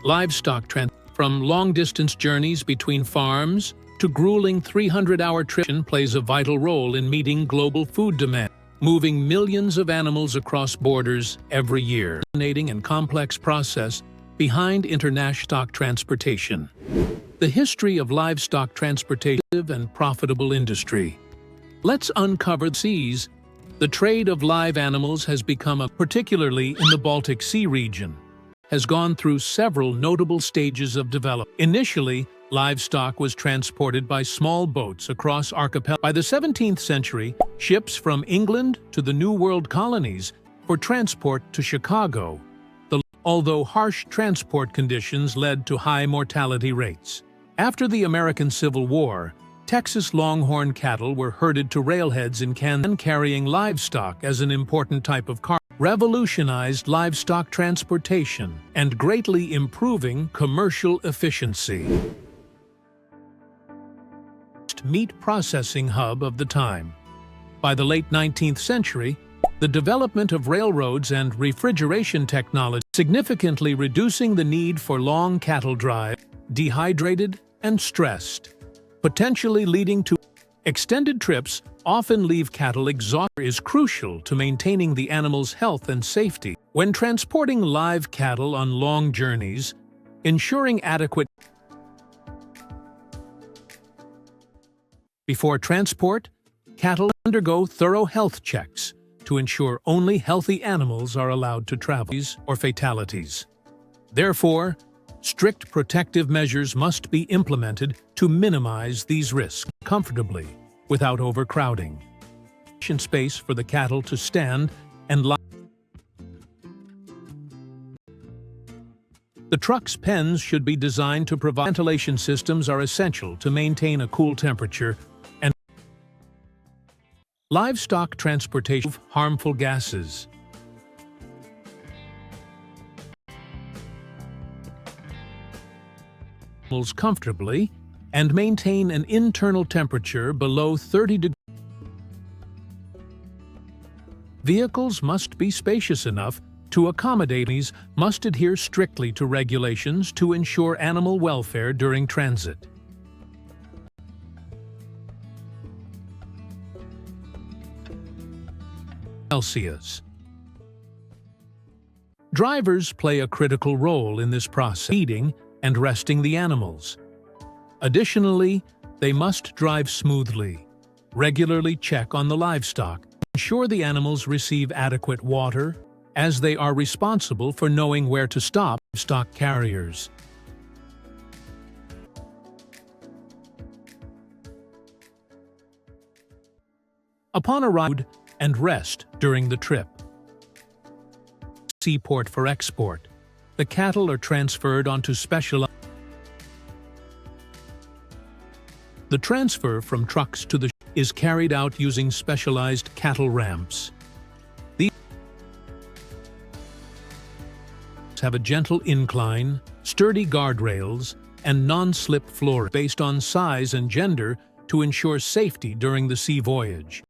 Livestock transport, from long-distance journeys between farms to grueling 300-hour trips, plays a vital role in meeting global food demand, moving millions of animals across borders every year. Fascinating and complex process behind international stock transportation. The history of livestock transportation and profitable industry. Let's uncover the seas. The trade of live animals has become particularly in the Baltic Sea region, has gone through several notable stages of development. Initially, livestock was transported by small boats across archipelagos. By the 17th century, ships from England to the New World colonies for transport to Chicago. Although harsh transport conditions led to high mortality rates. After the American Civil War, Texas Longhorn cattle were herded to railheads in Kansas, carrying livestock as an important type of cargo. Revolutionized livestock transportation and greatly improving commercial efficiency. Meat processing hub of the time. By the late 19th century, the development of railroads and refrigeration technology significantly reducing the need for long cattle drives, dehydrated and stressed, potentially leading to extended trips often leave cattle exhausted. Is crucial to maintaining the animal's health and safety. When transporting live cattle on long journeys, ensuring adequate. Before transport, cattle undergo thorough health checks to ensure only healthy animals are allowed to travel or fatalities. Therefore, strict protective measures must be implemented to minimize these risks comfortably without overcrowding. Sufficient space for the cattle to stand and lie. The truck's pens should be designed to provide ventilation systems are essential to maintain a cool temperature and livestock transportation of harmful gases. Animals comfortably and maintain an internal temperature below 30 degrees. Vehicles must be spacious enough to accommodate these, must adhere strictly to regulations to ensure animal welfare during transit. Celsius. Drivers play a critical role in this process, feeding and resting the animals. Additionally, they must drive smoothly, regularly check on the livestock, ensure the animals receive adequate water, as they are responsible for knowing where to stop stock carriers. Upon arrival and rest during the trip. Seaport for export. The cattle are transferred onto specialized. The transfer from trucks to the is carried out using specialized cattle ramps. These have a gentle incline, sturdy guardrails, and non-slip floor based on size and gender to ensure safety during the sea voyage.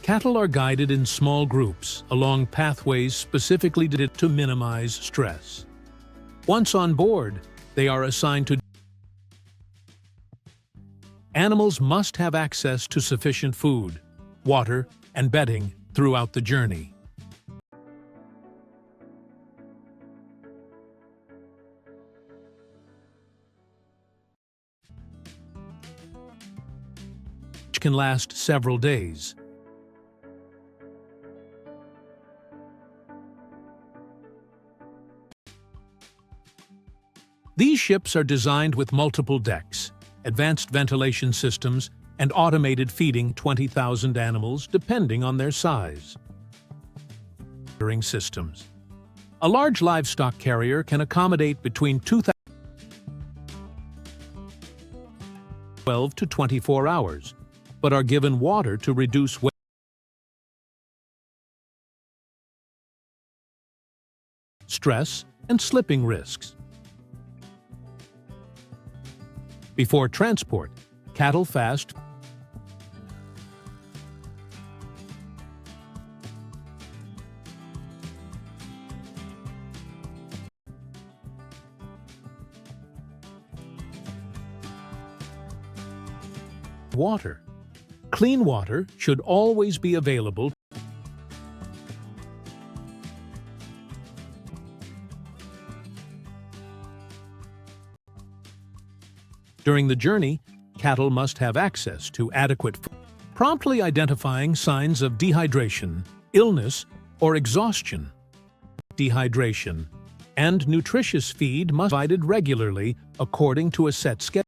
Cattle are guided in small groups along pathways specifically designed to minimize stress. Once on board, they are assigned to. Animals must have access to sufficient food, water, and bedding throughout the journey. Which can last several days. These ships are designed with multiple decks, advanced ventilation systems, and automated feeding 20,000 animals depending on their size. Systems. A large livestock carrier can accommodate between 12 to 24 hours, but are given water to reduce weight. Stress and slipping risks. Before transport, cattle fast. water. Clean water should always be available. During the journey, cattle must have access to adequate food, promptly identifying signs of dehydration, illness, or exhaustion. Dehydration and nutritious feed must be provided regularly according to a set schedule.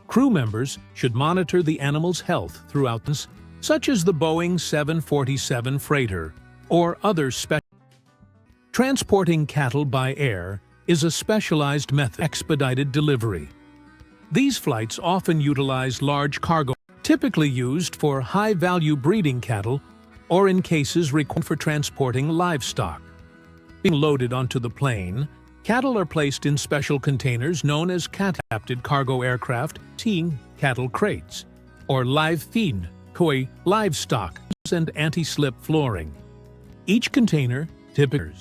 Crew members should monitor the animal's health throughout this, such as the Boeing 747 freighter or other special. Transporting cattle by air is a specialized method of expedited delivery. These flights often utilize large cargo, typically used for high-value breeding cattle or in cases required for transporting livestock. Being loaded onto the plane, cattle are placed in special containers known as adapted cargo aircraft, cattle crates, or live feed, koi, livestock, and anti-slip flooring. Each container typically.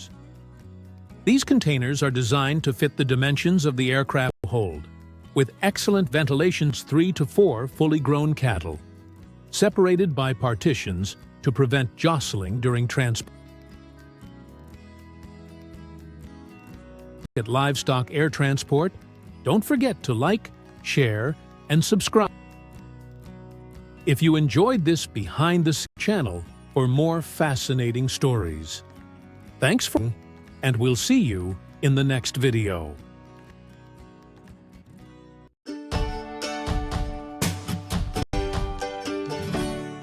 These containers are designed to fit the dimensions of the aircraft hold, with excellent ventilations 3 to 4 fully grown cattle, separated by partitions to prevent jostling during transport. At livestock air transport, don't forget to like, share, and subscribe. If you enjoyed this behind-the-scenes channel for more fascinating stories. Thanks for watching, and we'll see you in the next video.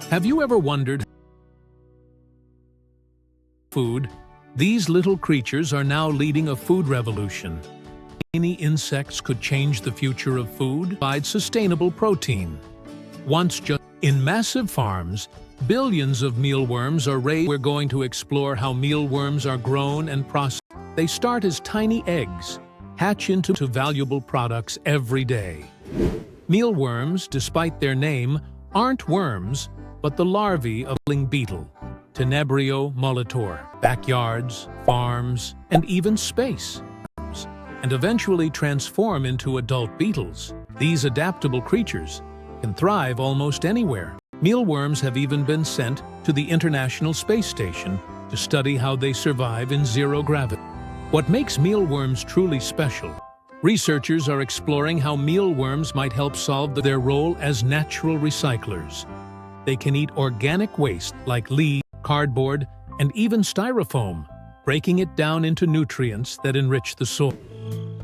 Have you ever wondered food? These little creatures are now leading a food revolution. Tiny insects could change the future of food, provide sustainable protein. Once just in massive farms, billions of mealworms are raised. We're going to explore how mealworms are grown and processed. They start as tiny eggs, hatch into valuable products every day. Mealworms, despite their name, aren't worms, but the larvae of a beetle, Tenebrio molitor, backyards, farms, and even space, and eventually transform into adult beetles. These adaptable creatures can thrive almost anywhere. Mealworms have even been sent to the International Space Station to study how they survive in zero gravity. What makes mealworms truly special? Researchers are exploring how mealworms might help solve their role as natural recyclers. They can eat organic waste like leaves, cardboard, and even styrofoam, breaking it down into nutrients that enrich the soil.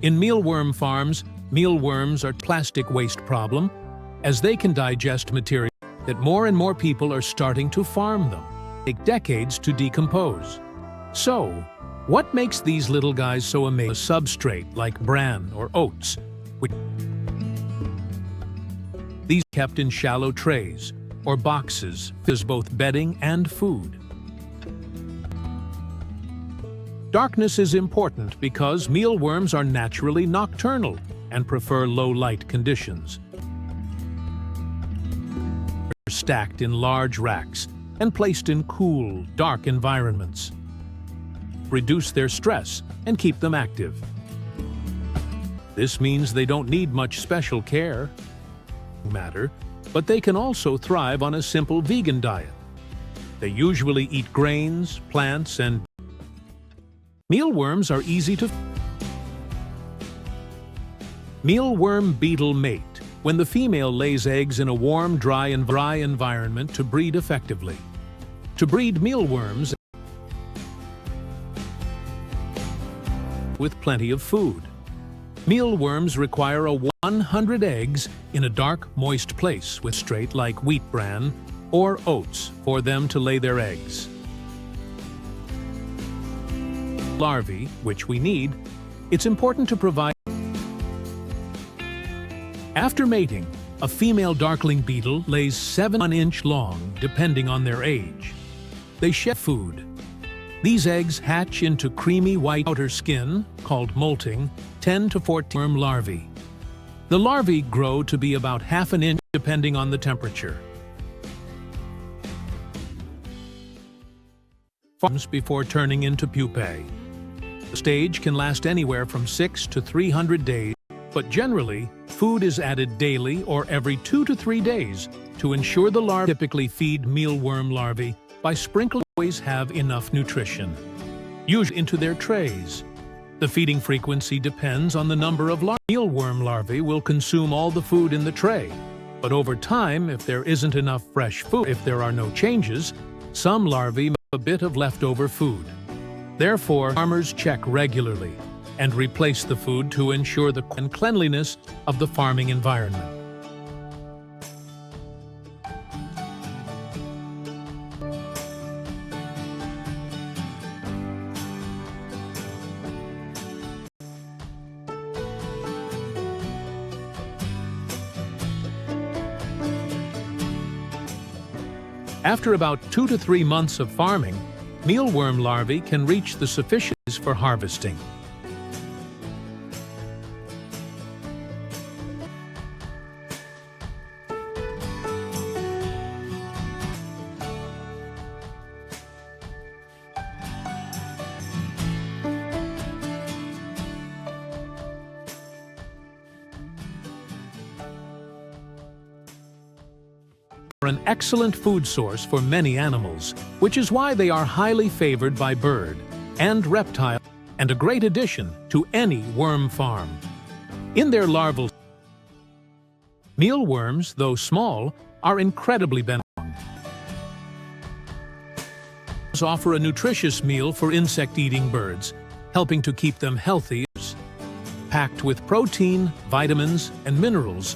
In mealworm farms, mealworms are a plastic waste problem, as they can digest material that more and more people are starting to farm them. They take decades to decompose. So, what makes these little guys so amazing? A substrate like bran or oats, which these are kept in shallow trays or boxes, as both bedding and food. Darkness is important because mealworms are naturally nocturnal and prefer low-light conditions. They're stacked in large racks and placed in cool, dark environments. Reduce their stress and keep them active. This means they don't need much special care, but they can also thrive on a simple vegan diet. They usually eat grains, plants, and mealworms are easy to. Mealworm beetle mate when the female lays eggs in a warm, dry environment to breed effectively. To breed mealworms with plenty of food. Mealworms require 100 eggs in a dark, moist place with straight like wheat bran or oats for them to lay their eggs. Larvae, which we need, it's important to provide. After mating, a female darkling beetle lays 7 inch long, depending on their age. They shed food. These eggs hatch into creamy white outer skin, called molting, 10 to 14 worm larvae. The larvae grow to be about ½ an inch depending on the temperature. Forms before turning into pupae. The stage can last anywhere from 6 to 300 days, but generally, food is added daily or every 2 to 3 days To ensure the larvae typically feed mealworm larvae by sprinkling, always have enough nutrition, usually into their trays. The feeding frequency depends on the number of larvae. Mealworm larvae will consume all the food in the tray, but over time, if there isn't enough fresh food, if there are no changes, some larvae may have a bit of leftover food. Therefore, farmers check regularly and replace the food to ensure the cleanliness of the farming environment. After about 2 to 3 months of farming, mealworm larvae can reach the sufficient size for harvesting. An excellent food source for many animals, which is why they are highly favored by bird and reptile, and a great addition to any worm farm. In their larval, mealworms, though small, are incredibly beneficial. Offer a nutritious meal for insect-eating birds, helping to keep them healthy. Packed with protein, vitamins, and minerals,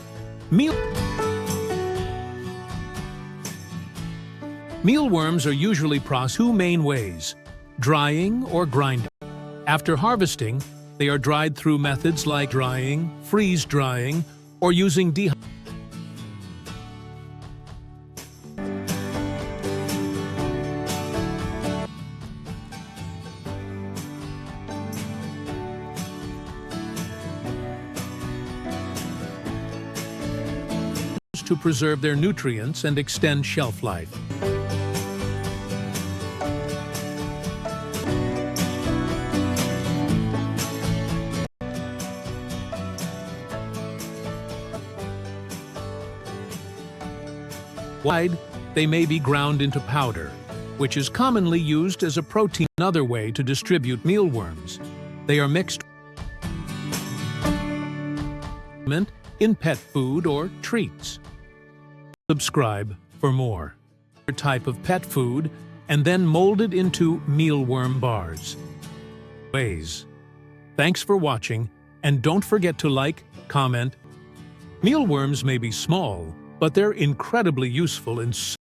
mealworms are usually processed 2 main ways: drying or grinding. After harvesting, they are dried through methods like drying, freeze-drying, or using to preserve their nutrients and extend shelf life. They may be ground into powder, which is commonly used as a protein. Another way to distribute mealworms. They are mixed in pet food or treats. Subscribe for more. Type of pet food and then molded into mealworm bars. Thanks for watching, and don't forget to like, comment. Mealworms may be small, but they're incredibly useful in